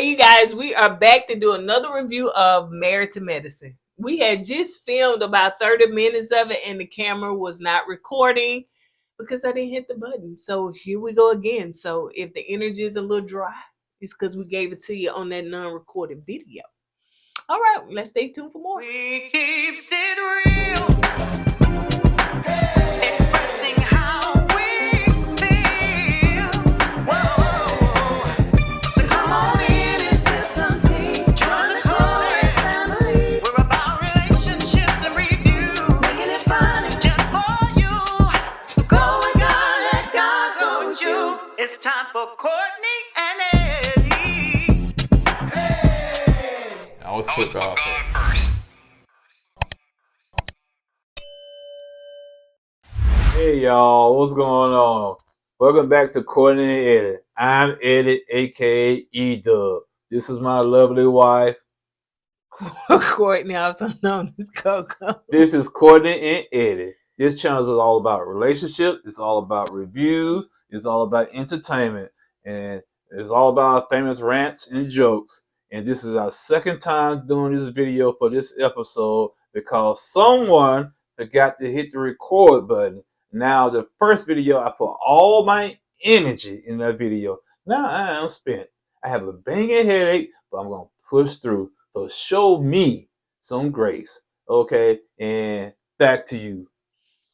Hey, you guys, we are back to do another review of Married to Medicine. We had just filmed about 30 minutes of it and the camera was not recording because I didn't hit the button. So here we go again. So if the energy is a little dry, it's because we gave it to you on that non-recorded video. All right, let's stay tuned for more. We keep it real. Expressing how we feel. Whoa. So come on in and sip some tea. Join the KoEd family. We're about relationships and review. Making it fun and just for you. Go with God, let God go with you. It's time for Kourtney and Eddie. I always put God first. Hey y'all, what's going on? Welcome back to Kourtney and Eddie. I'm Eddie, aka E-Dub. This is my lovely wife. Kourtney, also known as Coco. This is Kourtney and Eddie. This channel is all about relationships. It's all about reviews. It's all about entertainment. And it's all about famous rants and jokes. And this is our second time doing this video for this episode because someone forgot to hit the record button. Now, the first video, I put all my energy in that video. Now I am spent. I have a banging headache, but I'm going to push through. So show me some grace. Okay? And back to you.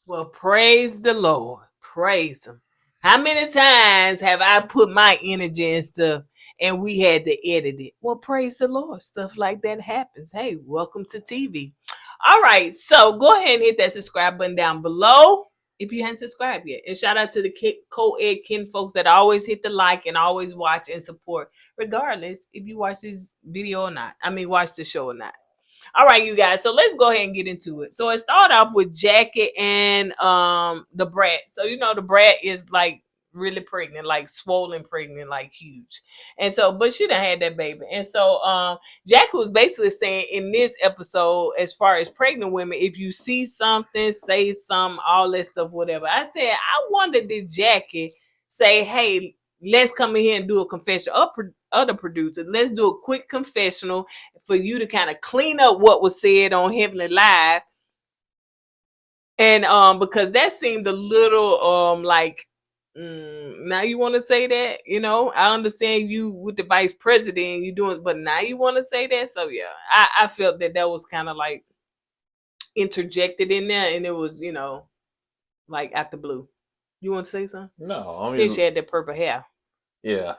Well, praise the Lord. Praise Him. How many times have I put my energy and stuff and we had to edit it? Well, praise the Lord. Stuff like that happens. Hey, welcome to TV. All right. So go ahead and hit that subscribe button down below if you hadn't subscribed yet. And shout out to the KoEd kin folks that always hit the like and always watch and support, regardless if you watch this video or not. I mean, watch the show or not. All right, you guys. So let's go ahead and get into it. So it started off with Jackie and the Brat. So the Brat is like really pregnant, like swollen pregnant, like huge. And so, but she done had that baby. And so Jackie was basically saying in this episode, as far as pregnant women, if you see something, say something, all that stuff, whatever. I said, I wonder did Jackie say, hey, let's come in here and do a confession. Other producers, let's do a quick confessional for you to kind of clean up what was said on Heavenly Live. And because that seemed a little now you want to say that, I understand you with the vice president you doing, but now you want to say that. So yeah, I felt that was kind of like interjected in there, and it was like out the blue. You want to say something? No, I mean, think she had that purple hair. Yeah.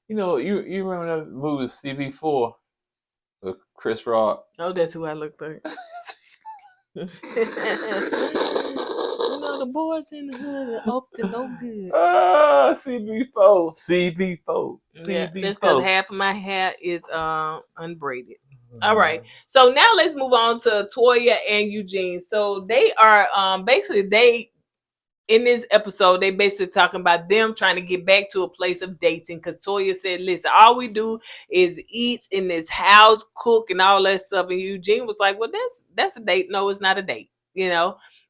You remember that movie CV4 with Chris Rock? Oh, that's who I looked like. The boys in the hood are up to no good. CV4. Yeah, that's because half of my hair is unbraided. All right, so now let's move on to Toya and Eugene. So they are basically in this episode, they basically talking about them trying to get back to a place of dating because Toya said, listen, all we do is eat in this house, cook and all that stuff. And Eugene was like, well, that's a date. No, it's not a date,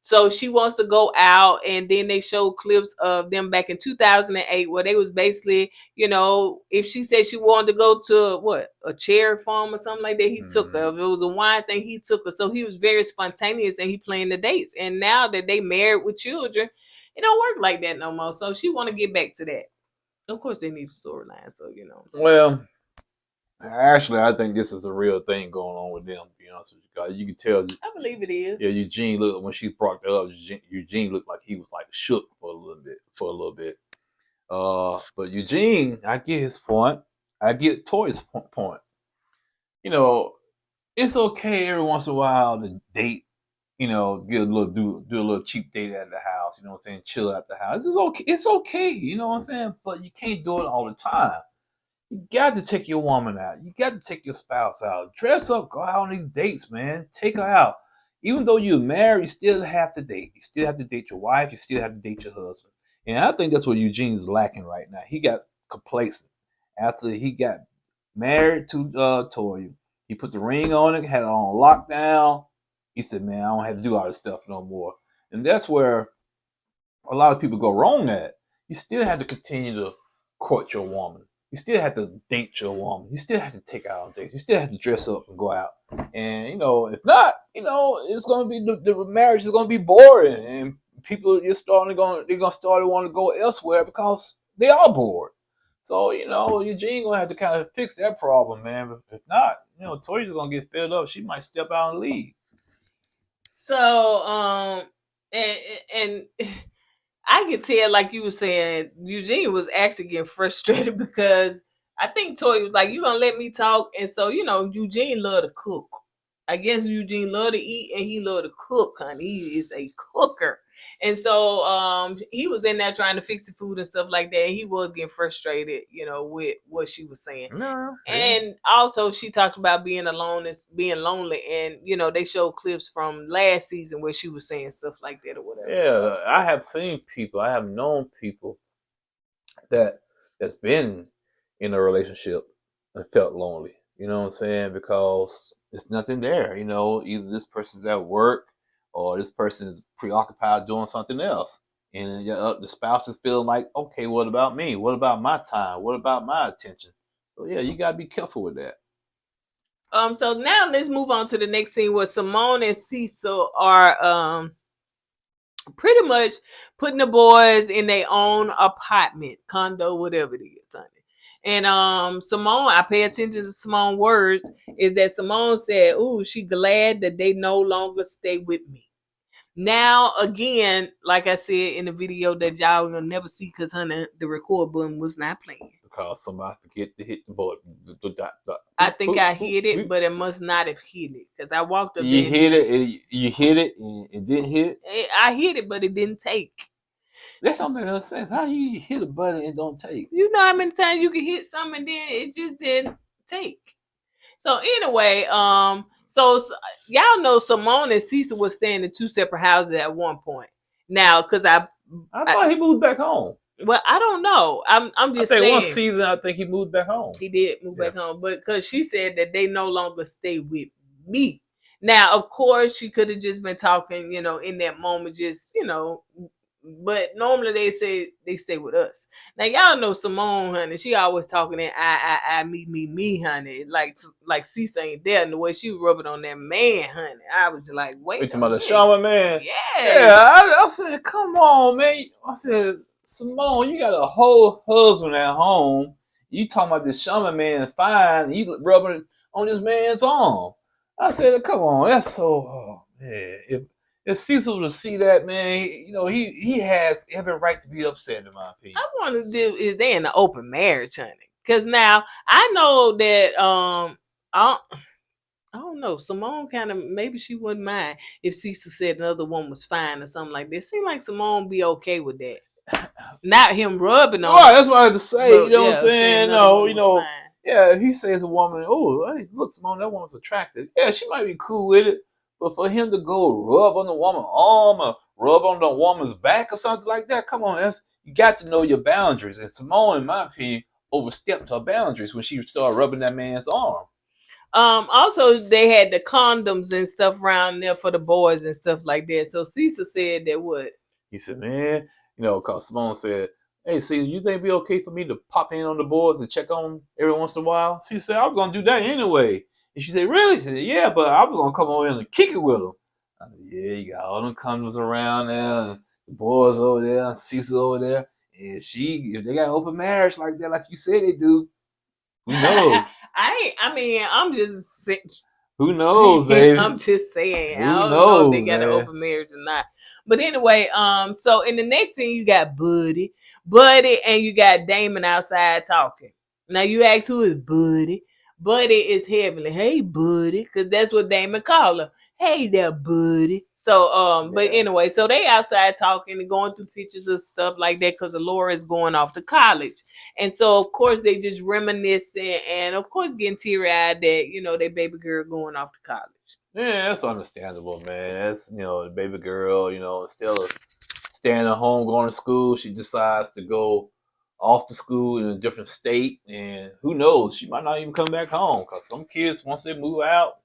So she wants to go out, and then they showed clips of them back in 2008 where they was basically, if she said she wanted to go to a cherry farm or something like that, he took her. If it was a wine thing, he took her. So he was very spontaneous and he planned the dates. And now that they married with children, it don't work like that no more. So she want to get back to that. Of course, they need a storyline. So Well, actually, I think this is a real thing going on with them. To be honest with you, guys, you can tell. I believe it is. Yeah, Eugene looked when she brought that up. Eugene looked like he was like shook for a little bit. But Eugene, I get his point. I get Toya's point. It's okay every once in a while to date. Get a little do a little cheap date at the house. You know what I'm saying? Chill at the house. It's okay. It's okay. You know what I'm saying? But you can't do it all the time. You got to take your woman out. You got to take your spouse out. Dress up. Go out on these dates, man. Take her out. Even though you're married, you still have to date. You still have to date your wife. You still have to date your husband. And I think that's what Eugene's lacking right now. He got complacent after he got married to Toya. He put the ring on it, had it on lockdown. He said, man, I don't have to do all this stuff no more. And that's where a lot of people go wrong at. You still have to continue to court your woman. you still have to date your woman. You still have to take her out on dates. You still have to dress up and go out. And if not, it's gonna be the marriage is gonna be boring, and people they're gonna start to want to go elsewhere because they are bored. So Eugene gonna have to kind of fix that problem, man. But if not, Toya's gonna get fed up. She might step out and leave. So, and I could tell, like you were saying, Eugene was actually getting frustrated because I think Toya was like, "You gonna let me talk?" And so, Eugene loved to cook. I guess Eugene loved to eat and he loved to cook, honey. He is a cooker. And so he was in there trying to fix the food and stuff like that. He was getting frustrated, with what she was saying. No, And also she talked about being alone and being lonely. And, they showed clips from last season where she was saying stuff like that or whatever. yeah, So, I have seen people, I have known people that's been in a relationship and felt lonely. You know what I'm saying? Because there's nothing there. Either this person's at work or this person is preoccupied doing something else. And the spouse is feeling like, okay, what about me? What about my time? What about my attention? So yeah, you gotta be careful with that. So now let's move on to the next scene where Simone and Cecil are pretty much putting the boys in their own apartment, condo, whatever it is, honey. And Simone, I pay attention to Simone's words, is that Simone said, "Ooh, she glad that they no longer stay with me." Now, again, like I said in the video that y'all will never see because, honey, the record button was not playing. Because somebody forget to hit the button. I think I hit it, but it must not have hit it because I walked up You there. hit it. You hit it, and it didn't hit. I hit it, but it didn't take. That don't make no sense. How you hit a button and don't take? You know how many times you can hit something and then it just didn't take. So anyway, so y'all know Simone and Cecil was staying in two separate houses at one point. Now, because I thought he moved back home. Well, I don't know. I'm just I think saying. one season, I think he moved back home. He did move back home, but because she said that they no longer stay with me. Now, of course, she could have just been talking, in that moment, just but normally they say they stay with us. Now y'all know Simone, honey. She always talking in I, me, honey. Like Cecil ain't there, and the way she rubbing on that man, honey. I was like, wait. You talking about the shaman man? Yes. Yeah, I said, come on, man. I said, Simone, you got a whole husband at home. You talking about this shaman man is fine. You rubbing on this man's arm. I said, come on, that's so man. If Cecil to see that, man, he has every right to be upset, in my opinion. I want to do is they in an open marriage, honey? Because now I know that I don't know. Simone kind of maybe she wouldn't mind if Cecil said another one was fine or something like that. Seems like Simone be okay with that. Not him rubbing on. Right, that's what I had to say. You know what I'm saying? No, fine. yeah. If he says a woman, oh, hey, look, Simone, that woman's attractive. Yeah, she might be cool with it. But for him to go rub on the woman's arm or rub on the woman's back or something like that, come on, you got to know your boundaries. And Simone, in my opinion, overstepped her boundaries when she started rubbing that man's arm. Also, they had the condoms and stuff around there for the boys and stuff like that. So Cecil said that what? He said, man, because Simone said, hey, see, you think it'd be okay for me to pop in on the boys and check on them every once in a while? She said, I was going to do that anyway. And she said, really? She said, yeah, but I was going to come over here and kick it with them. I said, yeah, you got all them condoms around there, and the boys over there, and Cecil over there. And if they got open marriage like that, like you said they do, who knows? I'm just who knows, baby? I'm just saying. Who I don't knows, know if they got man? an open marriage or not. But anyway, so in the next scene you got Buddy, and you got Damon outside talking. Now you ask who is Buddy. Buddy is Heavenly. Hey, Buddy, because that's what Damon call her. Hey there, Buddy. So, but anyway, so they outside talking and going through pictures of stuff like that because Laura is going off to college. And so, of course, they just reminiscing and, of course, getting teary-eyed that, their baby girl going off to college. Yeah, that's understandable, man. That's, the baby girl, instead of staying at home, going to school, she decides to go off to school in a different state. And who knows, she might not even come back home because some kids, once they move out,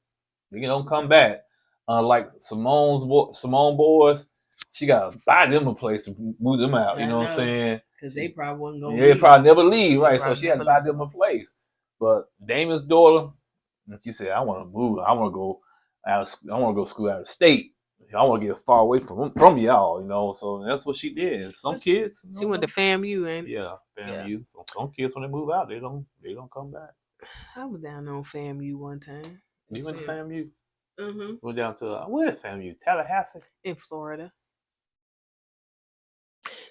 they don't come back. Like Simone boys, she got to buy them a place to move them out. You know what I'm saying? because they probably wasn't gonna They leave. probably never leave, They right? So probably she had to never buy them a place. But Damon's daughter, she said, "I want to move. I want to go out. I want to go to school out of state. I want to get far away from y'all, you know." So that's what she did. Some kids, She went to FAMU, and yeah, FAMU. So some kids when they move out, they don't come back. I was down on FAMU one time. You went to FAMU? Mm-hmm. Went down to where is FAMU? Tallahassee in Florida.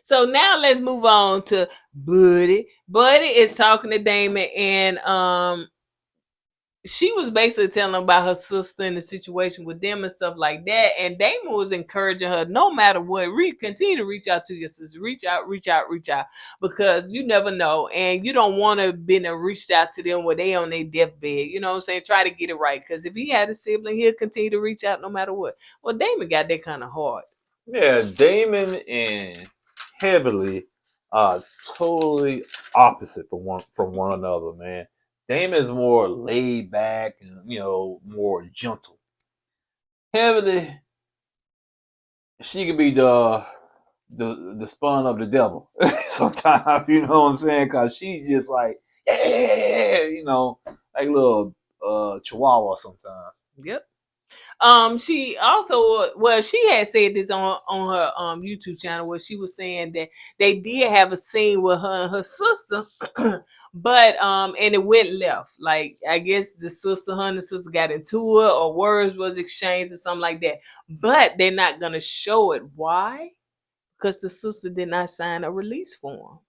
So now let's move on to Buddy. Buddy is talking to Damon, and she was basically telling him about her sister and the situation with them and stuff like that. And Damon was encouraging her, no matter what, continue to reach out to your sister. Reach out, because you never know. And you don't want to be reached out to them where they on their deathbed. You know what I'm saying? Try to get it right. Because if he had a sibling, he'll continue to reach out no matter what. Well, Damon got that kind of hard. Yeah, Damon and Heavily are totally opposite from one another, man. Damon's more laid back and more gentle. Heavily, she could be the spawn of the devil sometimes. You know what I'm saying? Cause she just like like a little chihuahua sometimes. Yep. She also, she had said this on her YouTube channel where she was saying that they did have a scene with her and her sister, but and it went left. Like I guess her and the sister got into it, or words was exchanged or something like that. But they're not gonna show it. Why? Because the sister did not sign a release form.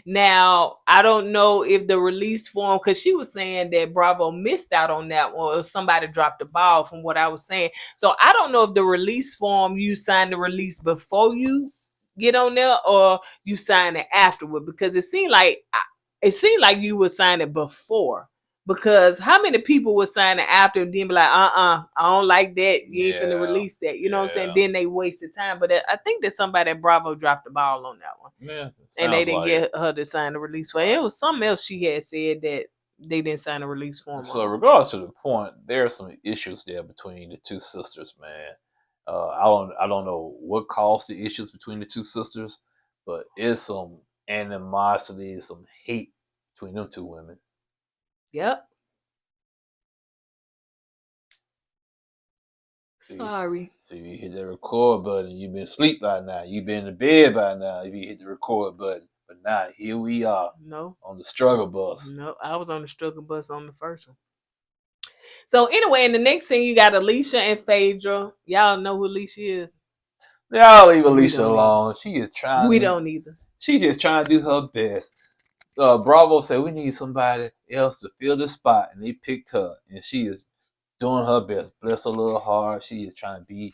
Now, I don't know if the release form, because she was saying that Bravo missed out on that one, or somebody dropped the ball from what I was saying. So I don't know if the release form, you sign the release before you get on there, or you sign it afterward, because it seemed like you would sign it before. Because how many people would sign it after and then be like, I don't like that. You ain't finna release that. You know what I'm saying? Then they wasted time. But I think that somebody at Bravo dropped the ball on that one. Yeah, And they didn't get her to sign the release form. It was something else she had said that they didn't sign a release form. So regardless of the point, there are some issues there between the two sisters, man. I don't know what caused the issues between the two sisters, but it's some animosity, some hate between them two women. Yep. Sorry. So you hit that record button, you've been asleep by now. You've been in bed by now if you hit the record button. But now here we are. No. On the struggle bus. No, I was on the struggle bus on the first one. So anyway, in the next scene, you got Alicia and Phaedra. Y'all know who Alicia is? Y'all leave Alicia alone. She is trying. We don't either. She's just trying to do her best. Bravo said we need somebody else to fill the spot, and they picked her, and she is doing her best. Bless her little heart. She is trying to be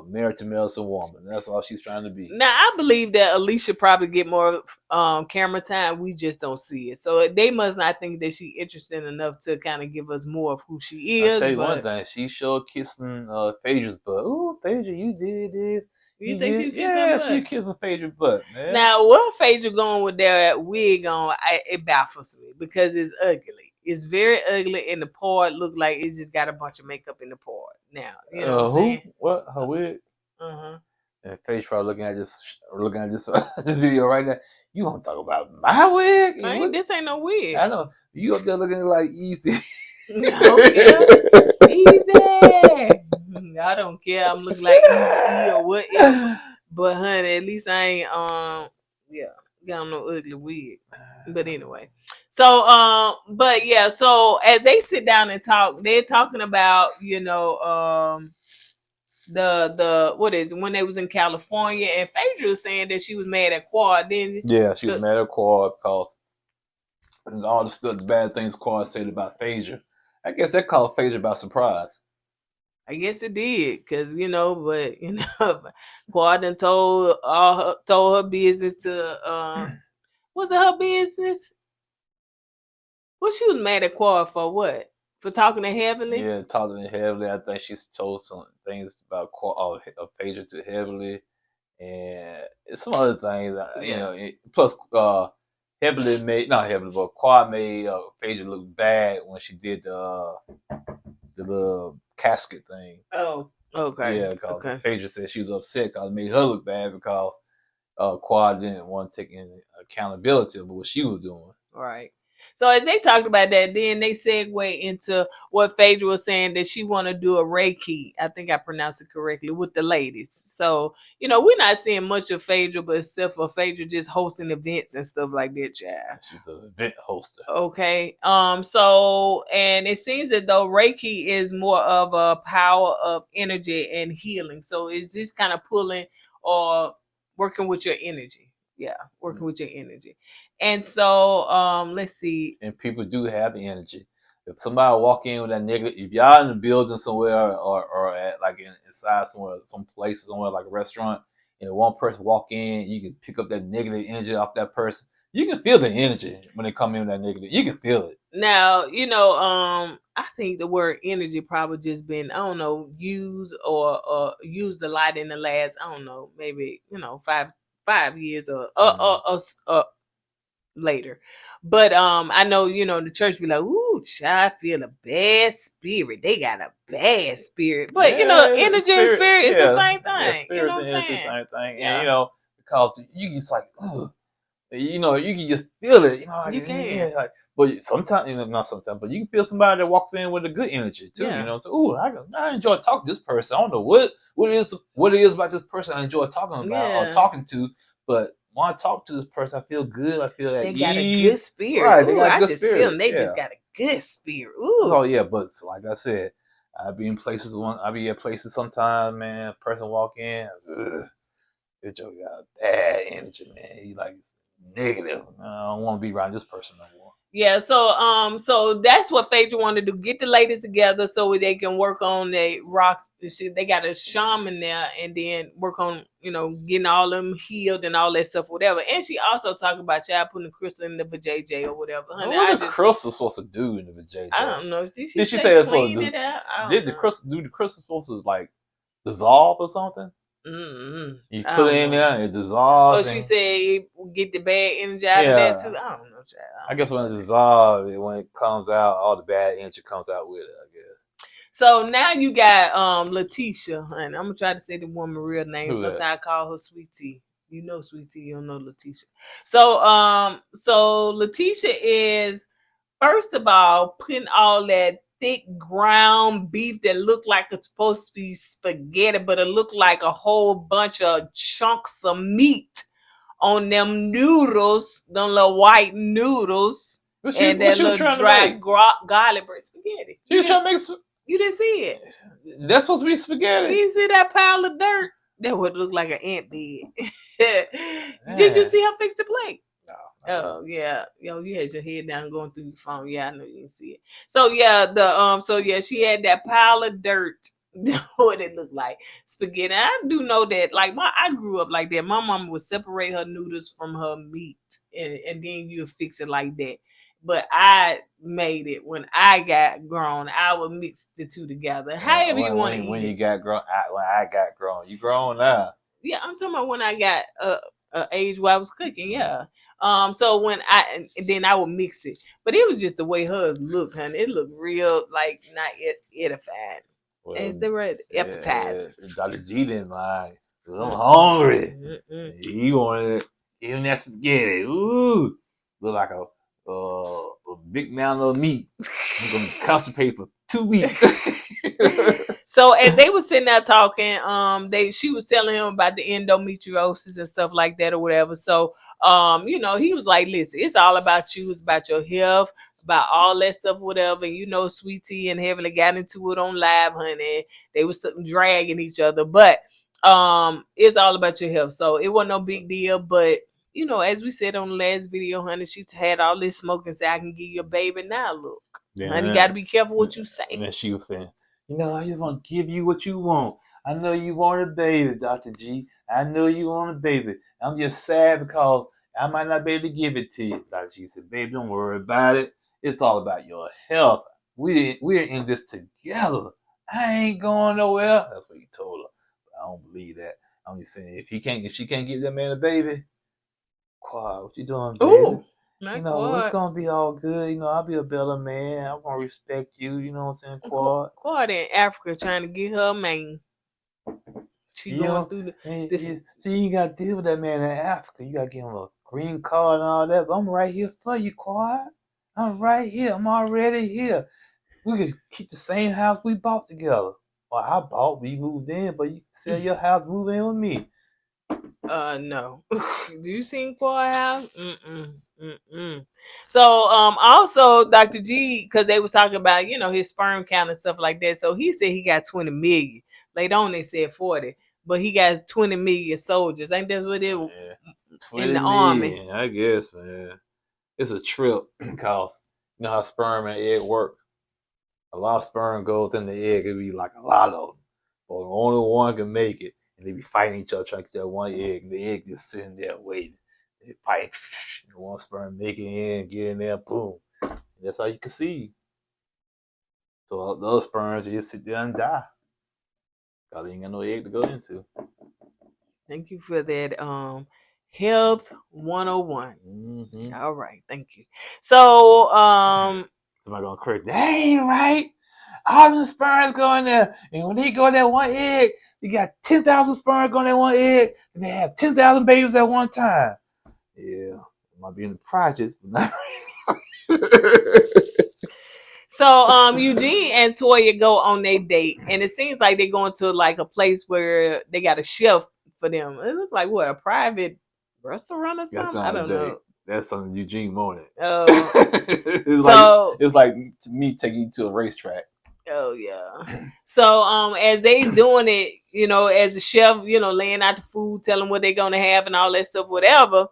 married to medicine woman. That's all she's trying to be. Now I believe that Alicia probably get more camera time. We just don't see it. So they must not think that she's interested enough to kind of give us more of who she is. I'll tell you one thing, she sure kissing Phaedra's butt. Ooh, Phaedra, you did this. You think she kissing her butt? She kissing Phaedra's butt, man. Now, where Phaedra going with that wig on, it baffles me because it's ugly. It's very ugly, and the part look like it's just got a bunch of makeup in the part. Now, you know what I'm saying? What? Her wig? Uh-huh. And Phaedra looking at this this video right now. You want to talk about my wig? Man, this ain't no wig. I know. You up there looking like easy. Oh, yeah. Easy. I don't care. I'm looking like easy or whatever. But honey, at least I ain't got no ugly wig. But anyway. So but yeah, so as they sit down and talk, they're talking about, the what is it, when they was in California, and Phaedra was saying that she was mad at Quad. Then she was mad at Quad because all the stuff, the bad things Quad said about Phaedra. I guess that caught Phaedra by surprise. I guess it did, cause Quad done told her business to was it her business? Well, she was mad at Quad for what? For talking to Heavily? Yeah, talking to Heavily. I think she's told some things about Phaedra to Heavily, and some other things. Plus, Heavily made not Heavily, but Quad made Phaedra look bad when she did the little casket thing. Oh, okay. Yeah, because Phaedra said she was upset because it made her look bad because Quad didn't want to take any accountability of what she was doing. Right. So as they talked about that, then they segue into what Phaedra was saying that she want to do a reiki. I think I pronounced it correctly with the ladies. So we're not seeing much of Phaedra, but except for Phaedra just hosting events and stuff like that, child. She's the event hoster. Okay. So and it seems that though Reiki is more of a power of energy and healing. So it's just kind of pulling or working with your energy. Yeah, working with your energy. And so let's see. And people do have the energy. If somebody walk in with that negative, if y'all in the building somewhere or at like inside somewhere, some place somewhere like a restaurant, and one person walk in, you can pick up that negative energy off that person. You can feel the energy when they come in with that negative. You can feel it. Now, I think the word energy probably just been, I don't know, used or used a lot in the last, I don't know, maybe, 5 years or later. But I know, the church be like, ooh, child, I feel a bad spirit. They got a bad spirit. But energy and spirit is the same thing. You know what I'm saying? The same thing. Yeah. And because you just like, ugh. You can just feel it. You can. Yeah, but sometimes, not sometimes, but you can feel somebody that walks in with a good energy too. Yeah. So, ooh, I enjoy talking to this person. I don't know what it is about this person I enjoy talking about or talking to, but when I talk to this person, I feel good. I feel that they got ease. A good spirit. Right, ooh, they got a I good just spirit. feel them. They just got a good spirit. Ooh. Oh yeah, but like I said, I be in places. I be at places sometimes, man. A person walk in, this Joe got bad energy, man. He like negative. I don't want to be around this person no more. Yeah, so that's what Phaedra wanted to do. Get the ladies together so they can work on their rock. They got a shaman there, and then work on getting all them healed and all that stuff, whatever. And she also talked about y'all putting the crystal in the vajayjay or whatever. Honey, what the crystal supposed to do in the vajayjay? I don't know. Did she say that's clean it out? Did the crystal supposed to like dissolve or something? Mm-hmm. You put it in there and it dissolves. Oh, she said get the bad energy out of that too. I don't know, child. I guess when it dissolves, when it comes out, all the bad energy comes out with it, I guess. So now you got Letitia, and I'm gonna try to say the woman real name. Sometimes I call her Sweet Tea. You know Sweet Tea, you don't know Letitia. So Letitia is first of all putting all that thick ground beef that looked like it's supposed to be spaghetti, but it looked like a whole bunch of chunks of meat on them noodles, them little white noodles, and that little dry garlic bread spaghetti. She was trying to make. You didn't see it. That's supposed to be spaghetti. You see that pile of dirt? That would look like an ant bed. Did you see her fix the plate? No. Oh yeah, you had your head down going through your phone. Yeah, I know you didn't see it. So yeah, she had that pile of dirt. What it looked like spaghetti. I do know that. Like I grew up like that. My mom would separate her noodles from her meat, and then you would fix it like that. But I made it when I got grown. I would mix the two together. However you want to eat when it. you got grown, when I got grown, you grown now. Yeah, I'm talking about when I got age where I was cooking. Yeah. So when then I would mix it, but it was just the way hers looked, honey. It looked real, like not edified. Well, it's the right appetizer. Dr. G didn't mind. I'm hungry. He wanted even that spaghetti. Ooh, look like a big mountain of meat. I'm gonna be constipated for 2 weeks. So as they were sitting there talking, she was telling him about the endometriosis and stuff like that or whatever. So he was like, listen, it's all about you, it's about your health, about all that stuff, whatever. And Sweet Tea and Heavenly got into it on live, honey. They was dragging each other, but it's all about your health. So it wasn't no big deal, but as we said on the last video, honey, she's had all this smoke and said, I can give you a baby now. Look, honey, you got to be careful what you say. And then she was saying, I just want to give you what you want. I know you want a baby, Dr. G. I know you want a baby. I'm just sad because I might not be able to give it to you. Dr. G said, baby, don't worry about it. It's all about your health. We're in this together. I ain't going nowhere. That's what he told her. But I don't believe that. I'm just saying, if she can't give that man a baby, Quad, what you doing, baby? Ooh, it's gonna be all good. I'll be a better man. I'm gonna respect you. You know what I'm saying, Quad? Quad in Africa trying to get her a man. She You going know, through and this. see, you got to deal with that man in Africa. You got to give him a green card and all that. But I'm right here for you, Quad. I'm right here. I'm already here. We can keep the same house we bought together. Well, I bought, we moved in, but you sell your house, move in with me. No. Do you seen Quad House? So also Dr. G, because they was talking about, his sperm count and stuff like that. So he said he got 20 million. Later on they said 40, but he got 20 million soldiers. Ain't that what it Yeah. in 20 the army? million, I guess, man. It's a trip because you know how sperm and egg work. A lot of sperm goes in the egg. It'd be like a lot of them. But only one can make it. And they be fighting each other trying to get that one egg. And the egg just sitting there waiting. They fight. And one sperm make it in, get in there, boom. And that's how you conceive. So the other sperms, they just sit there and die. Because they ain't got no egg to go into. Thank you for that. Health 101. Mm-hmm. All right, thank you. So Somebody gonna correct, that ain't right. All them sperms go in there, and when they go in that one egg, you got 10,000 sperms going in that one egg, and they have 10,000 babies at one time. Yeah, it might be in the projects, but not. So Eugene and Toya go on their date, and it seems like they're going to like a place where they got a chef for them. It looks like what, a private restaurant or That's something? not I don't a date. know. That's on Eugene morning. So it's like me taking you to a racetrack. oh yeah. So as they doing it, as the chef, laying out the food, telling what they're gonna have and all that stuff, whatever.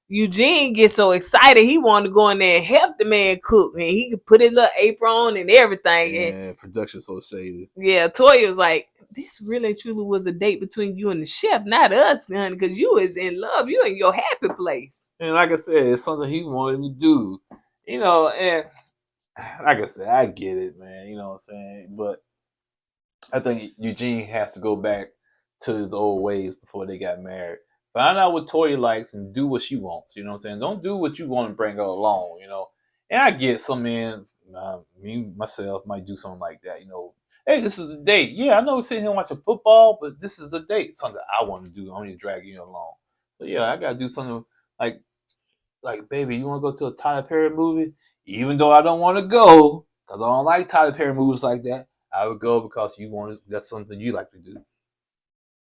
Eugene gets so excited he wanted to go in there and help the man cook, and he could put his little apron on and everything. And production so shady. Yeah, Toya was like, "This really truly was a date between you and the chef, not us, honey, because you is in love. You in your happy place." And like I said, it's something he wanted to do. And like I said, I get it, man. You know what I'm saying? But I think Eugene has to go back to his old ways before they got married. Find out what Toya likes and do what she wants. You know what I'm saying? Don't do what you want to bring her along, And I get some men, me, myself, might do something like that, Hey, this is a date. Yeah, I know we're sitting here watching football, but this is a date. Something I want to do. I want to drag you along. But yeah, I got to do something like, baby, you want to go to a Tyler Perry movie? Even though I don't want to go, because I don't like Tyler Perry movies like that, I would go because that's something you like to do.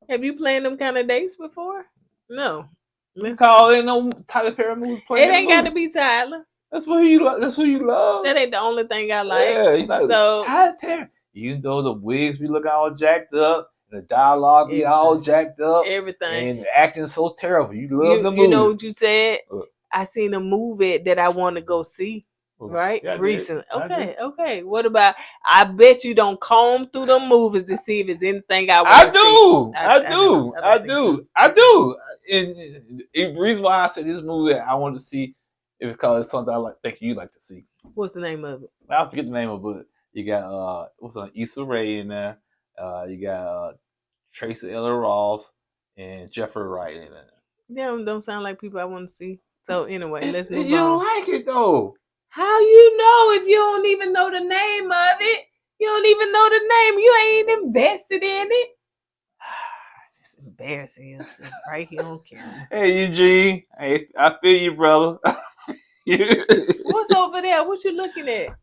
Have you planned them kind of dates before? No. Because ain't no Tyler Perry movie playing. It ain't got to be Tyler. That's what you love. That's who you love. That ain't the only thing I like. Yeah, you like so Tyler Perry. Even though the wigs be looking all jacked up and the dialogue be all jacked up, everything, and the acting so terrible, you love the movies. You know what you said? I seen a movie that I want to go see. Right? Yeah, recently. Okay. What about, I bet you don't comb through the movies to see if it's anything I want to see. I do. And the reason why I said this movie I want to see is because it's something think you like to see. What's the name of it? I forget the name of it. You got what's on Issa Rae in there. You got Tracy Ellis Ross and Jeffrey Wright in there. Them don't sound like people I want to see. So anyway, let's move on. You don't like it though. How you know if you don't even know the name of it? You don't even know the name. You ain't invested in it. Just embarrassing yourself right here on camera. Hey Eugene, hey, I feel you, brother. What's over there? What you looking at?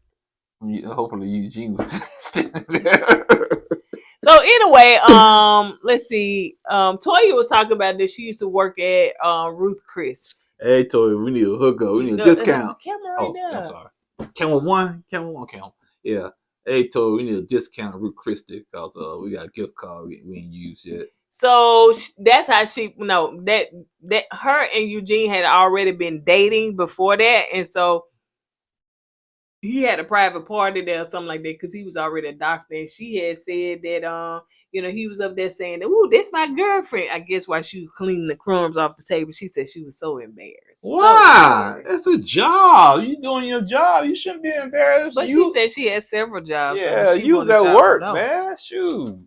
Hopefully Eugene was standing there. So anyway, let's see. Toya was talking about this. She used to work at Ruth Chris. Hey Toya, we need a hookup. We need a discount. Camera right there. I'm sorry. Camera one. Yeah. Hey Toya, we need a discount at Ruth Chris because we got a gift card we ain't used yet. So that's how that her and Eugene had already been dating before that, and so he had a private party there or something like that because he was already a doctor, and she had said that he was up there saying that, "Ooh, that's my girlfriend." I guess while she was cleaning the crumbs off the table, she said she was so embarrassed. Why? That's a job. You doing your job. You shouldn't be embarrassed. But she said she had several jobs. Yeah, so you was at work, man. Shoot.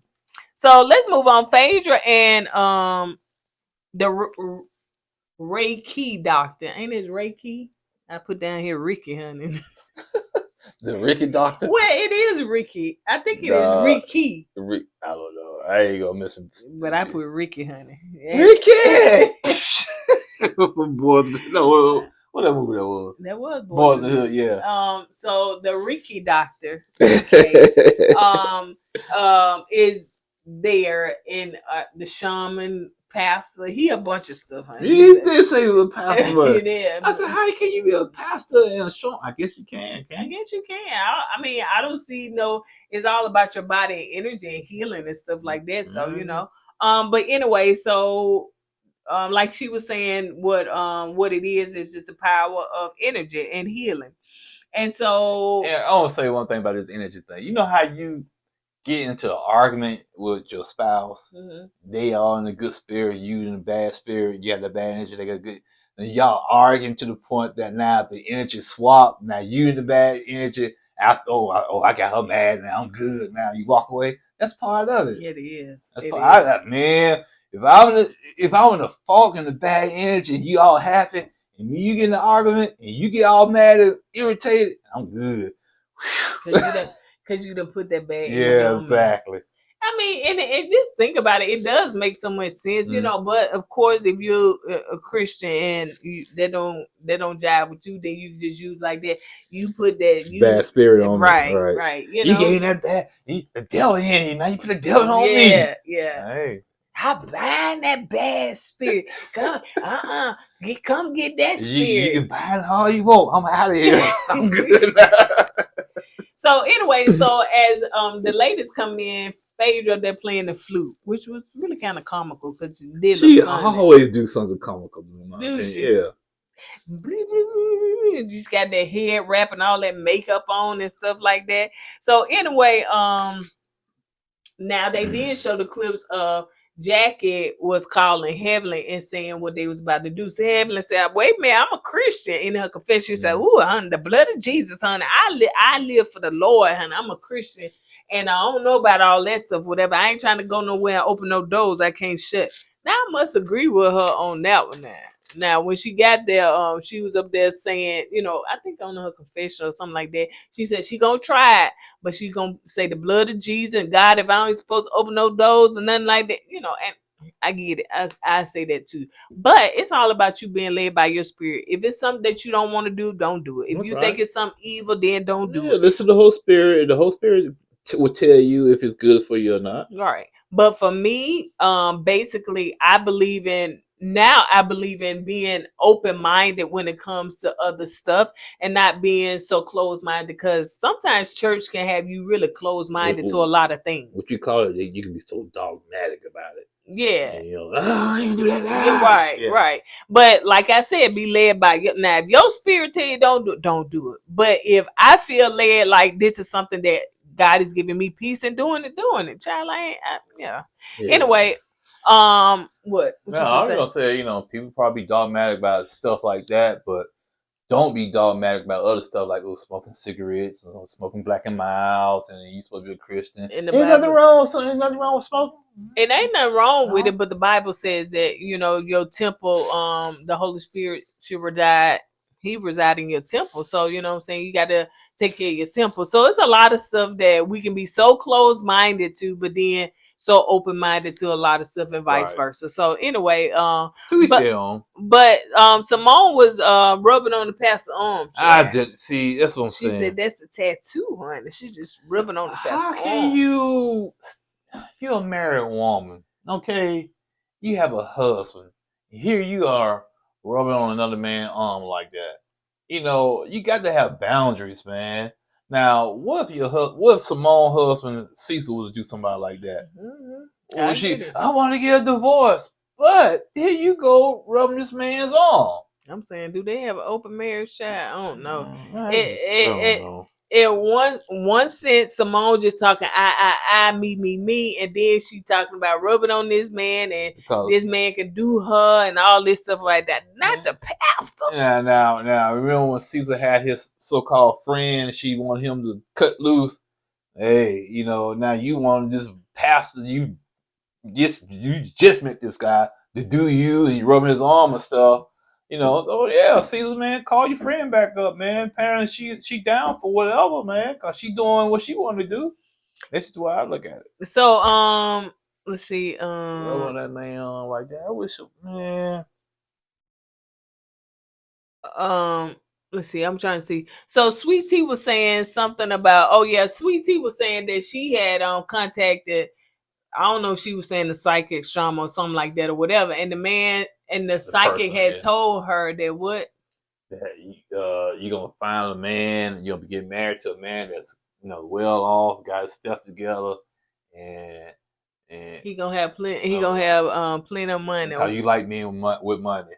So let's move on. Phaedra and the Reiki doctor. Ain't it Reiki? I put down here Ricky, honey. The Ricky doctor? Well, it is Ricky. I think it is Ricky. I don't know. I ain't gonna miss him. But I put Ricky, honey. Ricky. Boys, no, what that movie that was? That was Boys in the Hood, yeah. So the Ricky doctor, okay, is there in the shaman pastor. He a bunch of stuff, honey. He did say he was a pastor. But Yeah. I said, how can you be a pastor and a shaman? I guess you can. I guess you can. I mean, I don't see no. It's all about your body and energy and healing and stuff like that. So you know. But anyway, so like she was saying, what it is just the power of energy and healing. And so, And I want to say one thing about this energy thing. You know how you get into an argument with your spouse? They are in a good spirit, you in a bad spirit. You have the bad energy, they got good. And y'all arguing to the point that now the energy swap. Now you in the bad energy. After I got her mad. Now I'm good. Now you walk away. That's part of it. It is. That's part of it. Man, if I'm in the fog and the bad energy, and you all happy, and you get in an argument, and you get all mad and irritated, I'm good. Because you done put that bad energy Yeah, on exactly. me. I mean, and just think about it. It does make so much sense, you know. But of course, if you're a Christian and they don't jive with you, then you just use like that. You put that bad spirit on right, me. right. You gave that bad. The devil in you. Now you put the devil on me. Yeah. Hey. I bind that bad spirit. Come, come get that spirit. You can bind all you want. I'm out of here. I'm good now. So anyway, so as the ladies come in, Phaedra, they're playing the flute, which was really kind of comical because she always do something comical. Do she? Yeah. She's got that head wrap and all that makeup on and stuff like that. So anyway, now they did show the clips of Jackie was calling Heavenly and saying what they was about to do. So Heavenly said, wait a minute, I'm a Christian. In her confession, she said, ooh, honey, the blood of Jesus, honey. I live for the Lord, honey. I'm a Christian. And I don't know about all that stuff, whatever. I ain't trying to go nowhere and open no doors I can't shut. Now, I must agree with her on that one now. Now, when she got there, she was up there saying, you know, I think on her confession or something like that, she said she gonna try it, but she gonna say the blood of Jesus and God, if I ain't supposed to open no doors or nothing like that, you know, and I get it. I say that too. But it's all about you being led by your spirit. If it's something that you don't want to do, don't do it. If you think it's something evil, then don't do it. Listen to the Holy Spirit. The Holy Spirit will tell you if it's good for you or not. All right. But for me, basically, I believe in being open-minded when it comes to other stuff and not being so closed-minded, because sometimes church can have you really closed-minded to a lot of things. What you call it, you can be so dogmatic about it. Yeah. And, you know, I ain't do that. Right. But like I said, be led by you. Now, if your spirit tell you don't do it. But if I feel led like this is something that God is giving me peace and doing it. Child, yeah. Anyway, what? No, I was gonna say, you know, people probably dogmatic about stuff like that, but don't be dogmatic about other stuff like smoking cigarettes, smoking Black and Mild, and you supposed to be a Christian. Ain't nothing wrong with smoking. It ain't nothing wrong with it, but the Bible says that, you know, your temple, the Holy Spirit should reside. He reside in your temple. So, you know what I'm saying? You got to take care of your temple. So it's a lot of stuff that we can be so closed-minded to, but then so open-minded to a lot of stuff and vice versa. So anyway, but Simone was rubbing on the pastor's arm. I did see. That's what I'm saying. She said that's a tattoo, honey. She just rubbing on the pastor's arm. How can you're a married woman, okay? You have a husband. Here you are rubbing on another man's arm like that. You know, you got to have boundaries, man. Now, what if Simone's husband Cecil was to do somebody like that? I want to get a divorce, but here you go rubbing this man's arm. I'm saying, do they have an open marriage, child? I don't know. I don't know. In one sense, Simone just talking I, me, and then she talking about rubbing on this man and this man can do her and all this stuff like that. Not the pastor. Yeah, now, remember when Cecil had his so-called friend and she wanted him to cut loose? Hey, you know, now you want this pastor, you just met this guy to do you and you rubbing his arm and stuff. You know, so yeah, Cecil, man, call your friend back up, man. Apparently she down for whatever, man, because she doing what she want to do. That's just the way I look at it. So let's see. Rub on that man on like that. I wish, man. Let's see. I'm trying to see. So Sweet Tea was saying something about. Oh yeah, Sweet Tea was saying that she had contacted. I don't know if she was saying the psychic shaman or something like that or whatever. And the man and the psychic person, had yeah. told her that what? That you're gonna find a man, you're gonna get married to a man that's well off, got his stuff together, and He gonna have plenty. He gonna have plenty of money. because you like men with money.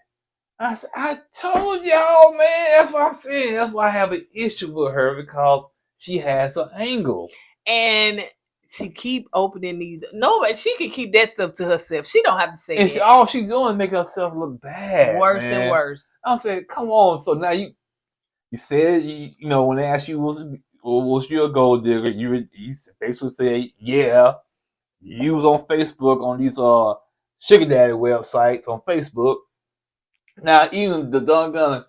I told y'all, man. That's what I'm saying. That's why I have an issue with her because she has an angle. And she keep opening these. No, but she can keep that stuff to herself. She don't have to say And that. all she's doing is making herself look bad. Worse man. and worse. I'm saying, come on. So now you said you know when they asked you was you a gold digger, you basically said yeah. You was on Facebook on these sugar daddy websites on Facebook. Now even the doggone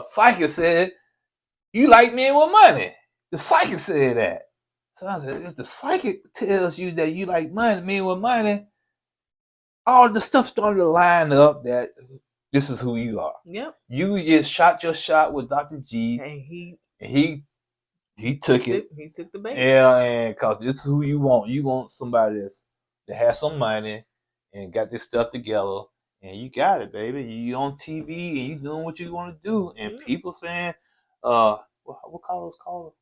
psychic said you like men with money. The psychic said that. So I said, if the psychic tells you that you like men with money, all the stuff started to line up that this is who you are. Yep. You just shot your shot with Dr. G, and he took it. He took the bait. Yeah, and because this is who you want. You want somebody that has some money and got this stuff together, and you got it, baby. You on TV and you doing what you want to do, and people saying, what color called?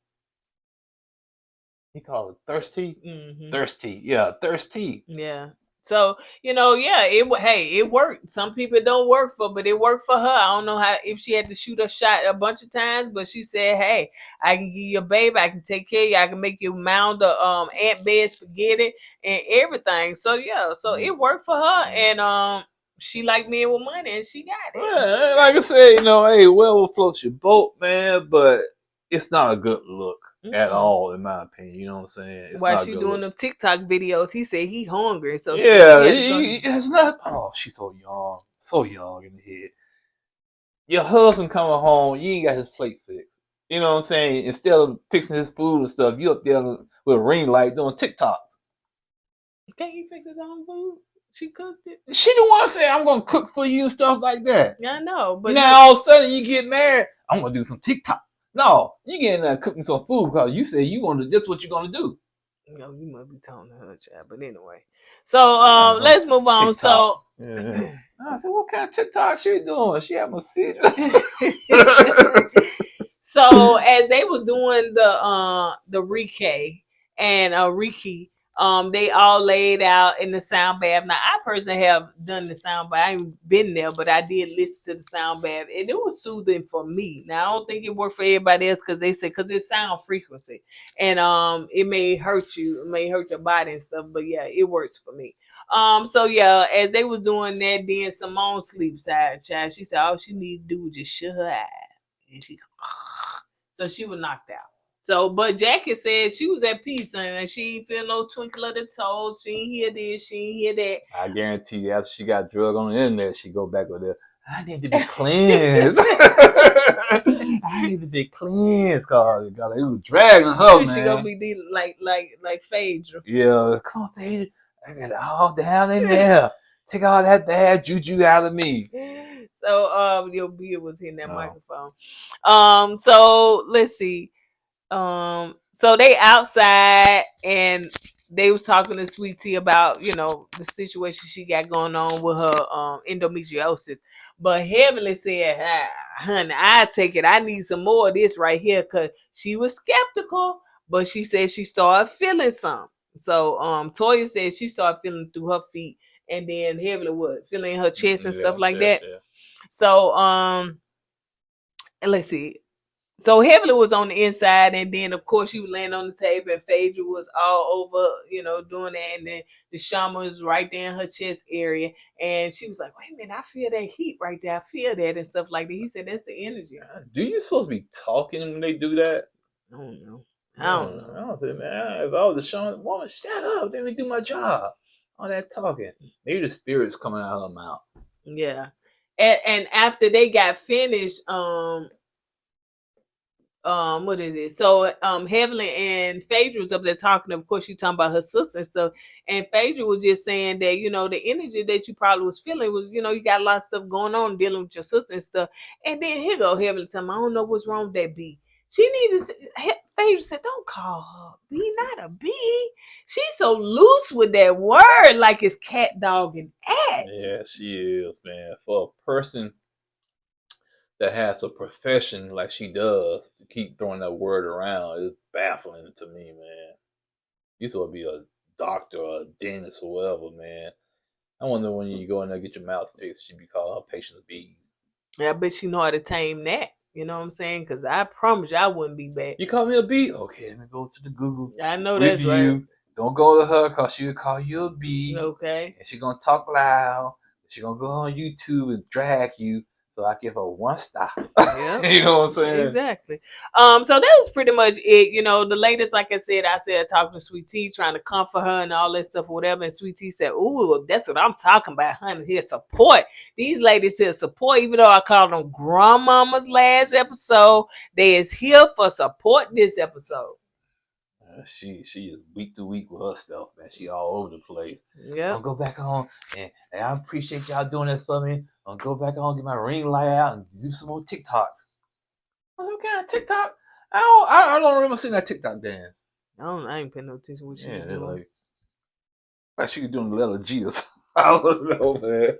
He called it thirsty. Mm-hmm. Thirsty, yeah, thirsty. Yeah. So it worked. Some people it don't work for, but it worked for her. I don't know if she had to shoot her shot a bunch of times, but she said, "Hey, I can give you a baby. I can take care of you. I can make you mound of ant bed spaghetti and everything." So yeah, so it worked for her, and she liked men with money, and she got it. Yeah, like I said, hey, well, floats your boat, man, but it's not a good look at all, in my opinion. You know what I'm saying? It's While not she doing them TikTok videos, he said he hungry, so yeah, it's not. Oh, she's so young in the head. Your husband coming home, you ain't got his plate fixed. You know what I'm saying? Instead of fixing his food and stuff, you up there with a ring light doing TikToks. Can't he fix his own food? She cooked it. She the one say I'm gonna cook for you and stuff like that. Yeah, I know, but now all of a sudden you get married, I'm gonna do some TikTok. No, you get in there cooking some food because you said you want to. That's what you're gonna do. You must be talking to her, child. But anyway, so let's move on. TikTok. So I said, what kind of TikTok she doing? She having a seizure. So as they was doing the reiki and reiki, they all laid out in the sound bath. Now I personally have done the sound bath. I ain't been there, but I did listen to the sound bath, and it was soothing for me. Now I don't think it worked for everybody else because they said because it's sound frequency, and it may hurt you, it may hurt your body and stuff. But yeah, it works for me. So yeah, as they was doing that, then Simone sleeps out, child. She said all she needs to do was just shut her eyes, and she. So she was knocked out. So, but Jackie said she was at peace and she ain't feel no twinkle of the toes. She ain't hear this, she ain't hear that. I guarantee you, after she got drug on the internet, she go back over there. I need to be cleansed. I need to be cleansed, cause it was dragging her, man. She gonna be like Phaedra. Yeah, come on, Phaedra. I got it all down in there. Take all that bad juju out of me. So your beard was in that microphone. So let's see. So they outside and they was talking to Sweet Tea about, the situation she got going on with her endometriosis. But Heavenly said, honey, I take it. I need some more of this right here because she was skeptical, but she said she started feeling something. So Toya said she started feeling through her feet, and then Heavenly was feeling her chest and stuff like that. Yeah. So let's see. So Heavenly was on the inside, and then of course she was laying on the table, and Phaedra was all over, doing that, and then the shaman was right there in her chest area, and she was like, "Wait a minute, I feel that heat right there. I feel that," and stuff like that. He said, "That's the energy." Do you supposed to be talking when they do that? I don't know. I don't think, man. If I was the shaman, woman, shut up. Let me do my job. All that talking. Maybe the spirit's coming out of her mouth. Yeah, and after they got finished, what is it? So Heavenly and Phaedra was up there talking. Of course, she talking about her sister and stuff. And Phaedra was just saying that, you know, the energy that you probably was feeling was, you know, you got a lot of stuff going on dealing with your sister and stuff. And then here go Heavenly telling me, I don't know what's wrong with that bee. She needed Phaedra said, don't call her a bee, not a bee. She's so loose with that word, like it's cat, dog, and at. Yeah, she is, man. For a person that has a profession like she does, to keep throwing that word around is baffling to me, man. You supposed to be a doctor or a dentist or whatever, man. I wonder when you go in there and get your mouth fixed, she be calling her patients bees. Yeah, I bet she know how to tame that. You know what I'm saying? Because I promise you I wouldn't be back. You call me a bee? Okay, let me go to the Google I know that's review. right. Don't go to her because she'll call you a bee. Okay. And she's going to talk loud. She's going to go on YouTube and drag you. So I give her 1 star. Yeah. You know what I'm saying? Exactly. So that was pretty much it. You know, the latest, like I said, talking to Sweet Tea, trying to comfort her and all that stuff or whatever. And Sweet Tea said, ooh, that's what I'm talking about, honey. Here, support. These ladies here support, even though I called them grandmamas last episode, they is here for support this episode. She is week to week with her stuff, man. She all over the place. Yeah. I'll go back on and I appreciate y'all doing that for me. I'll go back on, get my ring light out and do some more TikToks. What kind of TikTok? I don't remember seeing that TikTok dance. I ain't paying no attention what she was doing. Like she was doing the letter G or something. I don't know, man.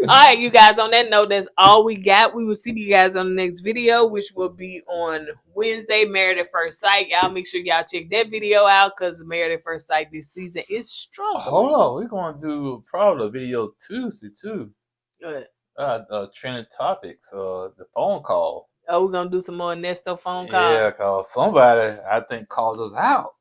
All right, you guys, on that note, that's all we got. We will see you guys on the next video, which will be on Wednesday, Married at First Sight. Y'all make sure y'all check that video out because Married at First Sight this season is strong. Hold on, we're going to do probably a video Tuesday, too. Good. Trending topics, the phone call. Oh, we're going to do some more Nesto phone calls? Yeah, because somebody, I think, called us out.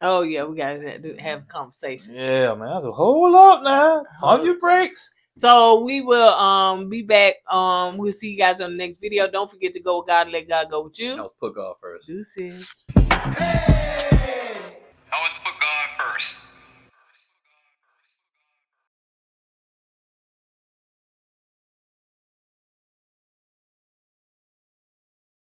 Oh, yeah, we got to have a conversation. Yeah, man. Hold up now. On your brakes. So we will be back. We'll see you guys on the next video. Don't forget to go with God and let God go with you. Let's put God first. Deuces. Hey!